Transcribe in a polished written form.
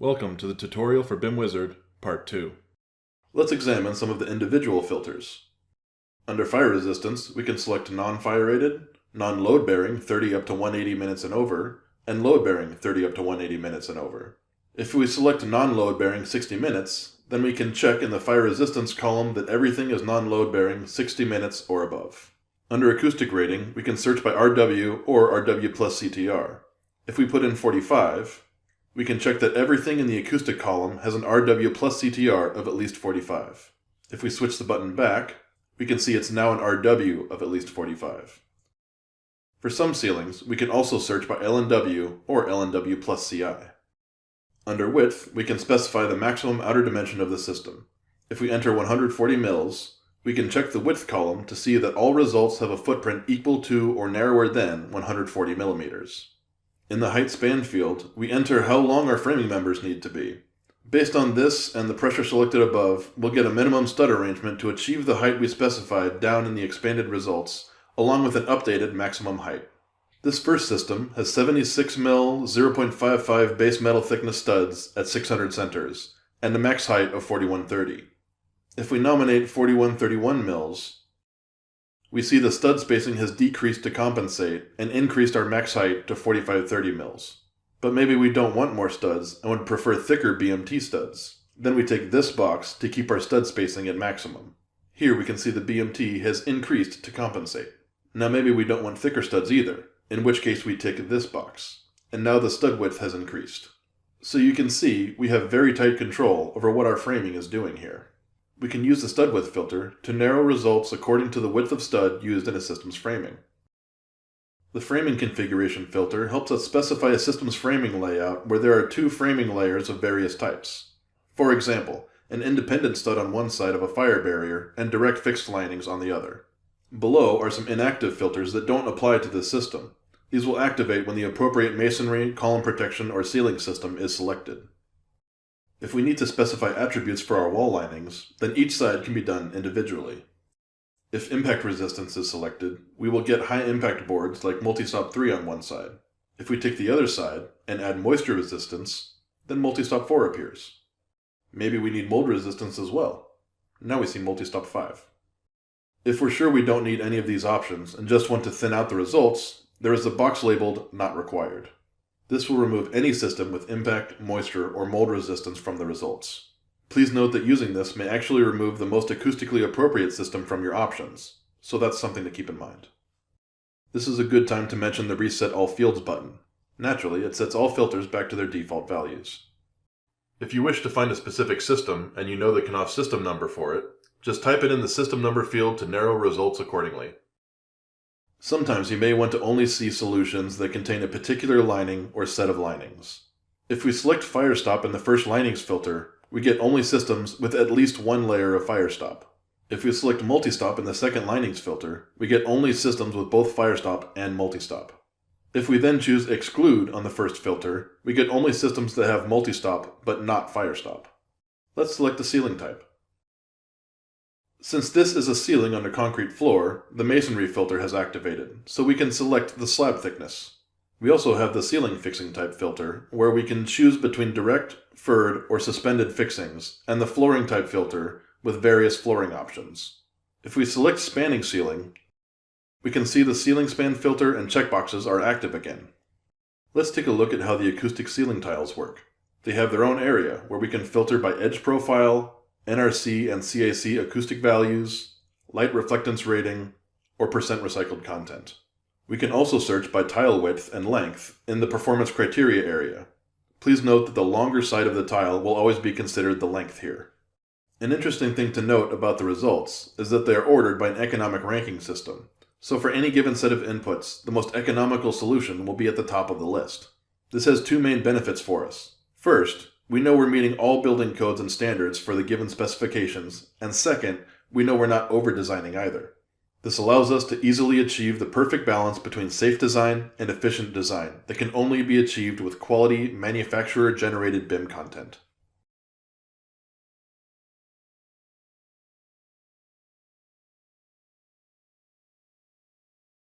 Welcome to the tutorial for BIM Wizard, Part 2. Let's examine some of the individual filters. Under fire resistance, we can select non-fire rated, non-load bearing 30 up to 180 minutes and over, and load bearing 30 up to 180 minutes and over. If we select non-load bearing 60 minutes, then we can check in the fire resistance column that everything is non-load bearing 60 minutes or above. Under acoustic rating, we can search by RW or RW plus CTR. If we put in 45, we can check that everything in the acoustic column has an RW plus CTR of at least 45. If we switch the button back, we can see it's now an RW of at least 45. For some ceilings, we can also search by LNW or LNW plus CI. Under width, we can specify the maximum outer dimension of the system. If we enter 140 mils, we can check the width column to see that all results have a footprint equal to or narrower than 140 millimeters. In the height span field, we enter how long our framing members need to be. Based on this and the pressure selected above, we'll get a minimum stud arrangement to achieve the height we specified down in the expanded results, along with an updated maximum height. This first system has 76 mil 0.55 base metal thickness studs at 600 centers, and a max height of 4130. If we nominate 4131 mils, we see the stud spacing has decreased to compensate and increased our max height to 4530 mils. But maybe we don't want more studs and would prefer thicker BMT studs. Then we take this box to keep our stud spacing at maximum. Here we can see the BMT has increased to compensate. Now maybe we don't want thicker studs either, in which case we tick this box. And now the stud width has increased. So you can see we have very tight control over what our framing is doing here. We can use the stud width filter to narrow results according to the width of stud used in a system's framing. The framing configuration filter helps us specify a system's framing layout where there are two framing layers of various types. For example, an independent stud on one side of a fire barrier and direct fixed linings on the other. Below are some inactive filters that don't apply to this system. These will activate when the appropriate masonry, column protection, or ceiling system is selected. If we need to specify attributes for our wall linings, then each side can be done individually. If impact resistance is selected, we will get high impact boards like Multistop 3 on one side. If we take the other side and add moisture resistance, then Multistop 4 appears. Maybe we need mold resistance as well. Now we see Multistop 5. If we're sure we don't need any of these options and just want to thin out the results, there is a box labeled Not Required. This will remove any system with impact, moisture, or mold resistance from the results. Please note that using this may actually remove the most acoustically appropriate system from your options, so that's something to keep in mind. This is a good time to mention the Reset All Fields button. Naturally, it sets all filters back to their default values. If you wish to find a specific system and you know the Knauf system number for it, just type it in the system number field to narrow results accordingly. Sometimes you may want to only see solutions that contain a particular lining or set of linings. If we select Firestop in the first linings filter, we get only systems with at least one layer of Firestop. If we select Multistop in the second linings filter, we get only systems with both Firestop and Multistop. If we then choose Exclude on the first filter, we get only systems that have Multistop but not Firestop. Let's select the ceiling type. Since this is a ceiling on a concrete floor, the masonry filter has activated, so we can select the slab thickness. We also have the ceiling fixing type filter, where we can choose between direct, furred, or suspended fixings, and the flooring type filter with various flooring options. If we select spanning ceiling, we can see the ceiling span filter and checkboxes are active again. Let's take a look at how the acoustic ceiling tiles work. They have their own area where we can filter by edge profile, NRC and CAC acoustic values, light reflectance rating, or percent recycled content. We can also search by tile width and length in the performance criteria area. Please note that the longer side of the tile will always be considered the length here. An interesting thing to note about the results is that they are ordered by an economic ranking system. So for any given set of inputs, the most economical solution will be at the top of the list. This has two main benefits for us. First, we know we're meeting all building codes and standards for the given specifications, and second, we know we're not over-designing either. This allows us to easily achieve the perfect balance between safe design and efficient design that can only be achieved with quality, manufacturer-generated BIM content.